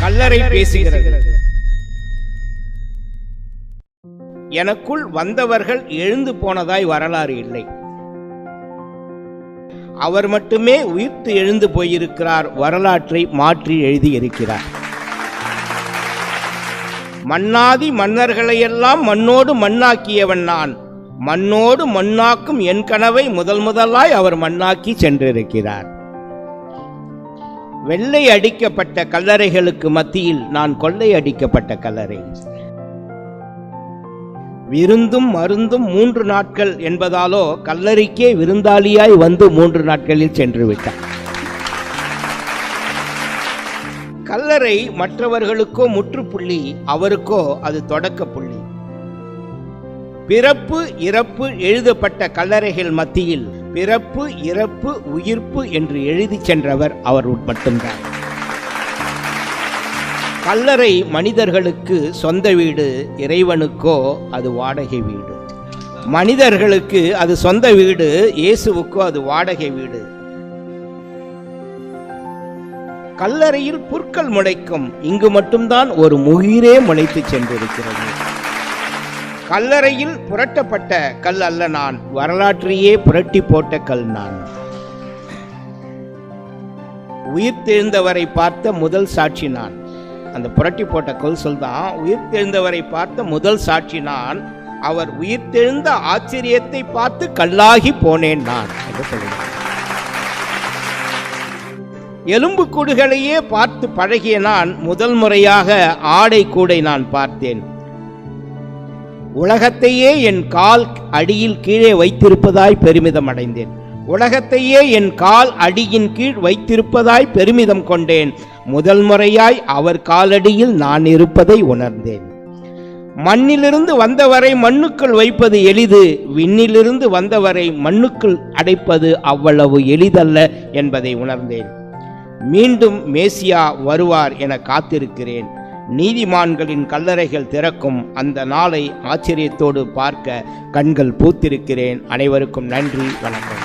கல்லறை பேசுகிறது. எனக்குள் வந்தவர்கள் எழுந்து போனதாய் வரலாறு இல்லை. அவர் மட்டுமே உயிர்த்து எழுந்து போயிருக்கிறார், வரலாற்றை மாற்றி எழுதி இருக்கிறார். மன்னாதி மன்னர்களையெல்லாம் மண்ணோடு மண்ணாக்கியவன் நான், மண்ணோடு மண்ணாக்கும் என் கனவை முதலாய் அவர் மண்ணாக்கி சென்றிருக்கிறார். வெள்ளை அடிக்கப்பட்ட கல்லறைகளுக்கு மத்தியில் நான் கொள்ளை அடிக்கப்பட்ட கல்லறை. விருந்தும் மருந்தும் 3 நாட்கள் என்பதாலோ கல்லறைக்கே விருந்தாளியாய் வந்து 3 நாட்களில் சென்று விட்டார். கல்லறை மற்றவர்களுக்கோ முற்றுப்புள்ளி, அவருக்கோ அது தொடக்க புள்ளி. பிறப்பு இறப்பு எழுதப்பட்ட கல்லறைகள் மத்தியில் பிறப்பு இறப்பு உயிர்ப்பு என்று எழுதி சென்றவர் அவர் மட்டும்தான். கல்லறை மனிதர்களுக்கு சொந்த வீடு, இறைவனுக்கோ அது வாடகை வீடு. மனிதர்களுக்கு அது சொந்த வீடு, இயேசுவுக்கோ அது வாடகை வீடு. கல்லறையில் புற்கள் முளைக்கும், இங்கு மட்டும்தான் ஒரு முகிரே முளைத்து சென்றிருக்கிறது. கல்லறையில் புரட்டப்பட்ட கல் அல்ல நான், வரலாற்றையே புரட்டி போட்ட கல் நான். உயிர்த்தெழுந்தவரை பார்த்த முதல் சாட்சி நான். அந்த புரட்டி போட்ட கல் சொல்தான், உயிர்த்தெழுந்தவரை பார்த்த முதல் சாட்சி நான். அவர் உயிர்த்தெழுந்த ஆச்சரியத்தை பார்த்து கல்லாகி போனேன் நான் என்று சொல்லுகிறார். எலும்பு கூடுகளையே பார்த்து பழகிய நான் முதல் முறையாக ஆடை கூடை நான் பார்த்தேன். உலகத்தையே என் கால் அடியில் கீழே வைத்திருப்பதாய் பெருமிதம் அடைந்தேன். உலகத்தையே என் கால் அடியின் கீழ் வைத்திருப்பதாய் பெருமிதம் கொண்டேன். முதல் முறையாய் அவர் காலடியில் நான் இருப்பதை உணர்ந்தேன். மண்ணிலிருந்து வந்தவரை மண்ணுக்குள் வைப்பது எளிது, விண்ணிலிருந்து வந்தவரை மண்ணுக்குள் அடைப்பது அவ்வளவு எளிதல்ல என்பதை உணர்ந்தேன். மீண்டும் மேசியா வருவார் என காத்திருக்கிறேன். நீதிமான்களின் கல்லறைகள் திறக்கும் அந்த நாளை ஆச்சரியத்தோடு பார்க்க கண்கள் பூத்திருக்கிறேன். அனைவருக்கும் நன்றி, வணக்கம்.